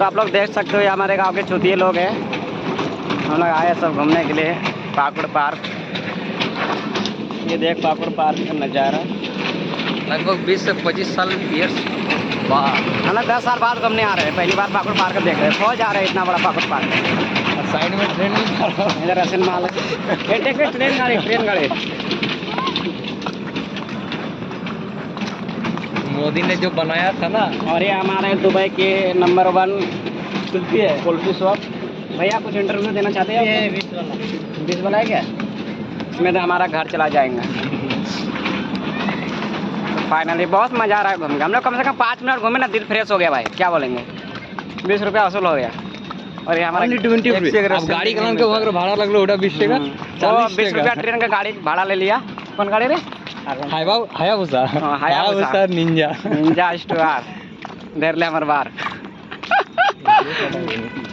तो आप लोग देख सकते हो ये हमारे गांव के चुतिए लोग हैं, हम लोग आए सब घूमने के लिए पाकुड़ पार्क। ये देख पाकुड़ पार्क का नज़ारा। लगभग 20 से 25 साल ईयर्स बाद हम लोग 10 साल बाद घूमने आ रहे हैं, पहली बार पाकुड़ पार्क देख रहे हैं। फौज आ रहे हैं, इतना बड़ा पाकुड़ पार्क। साइड में ट्रेन भी जा रहा है। इधर रसन माल है, ट्रेन गाड़ी। मोदी ने जो बनाया था ना। और ये हमारे दुबई के नंबर 1 कुल्फी है, कुल्फी शॉप। भैया कुछ इंटरव्यू देना चाहते हैं? ये 20 वाला है क्या? इसमें तो हमारा घर चला जाएगा। तो फाइनली बहुत मज़ा आ रहा है घूम के। हम लोग कम से कम 5 मिनट घूमे ना, दिल फ्रेश हो गया भाई, क्या बोलेंगे। 20 रुपया वसूल हो गया। और ये हमारा 20 अब गाड़ी का के वहाँ भाड़ा लगलो 20 टका। 20 रुपया ट्रेन का गाड़ी भाड़ा ले लिया। कौन गाड़ी रे? Hayabusa Ninja Ninja star. देर ले हमारे बार।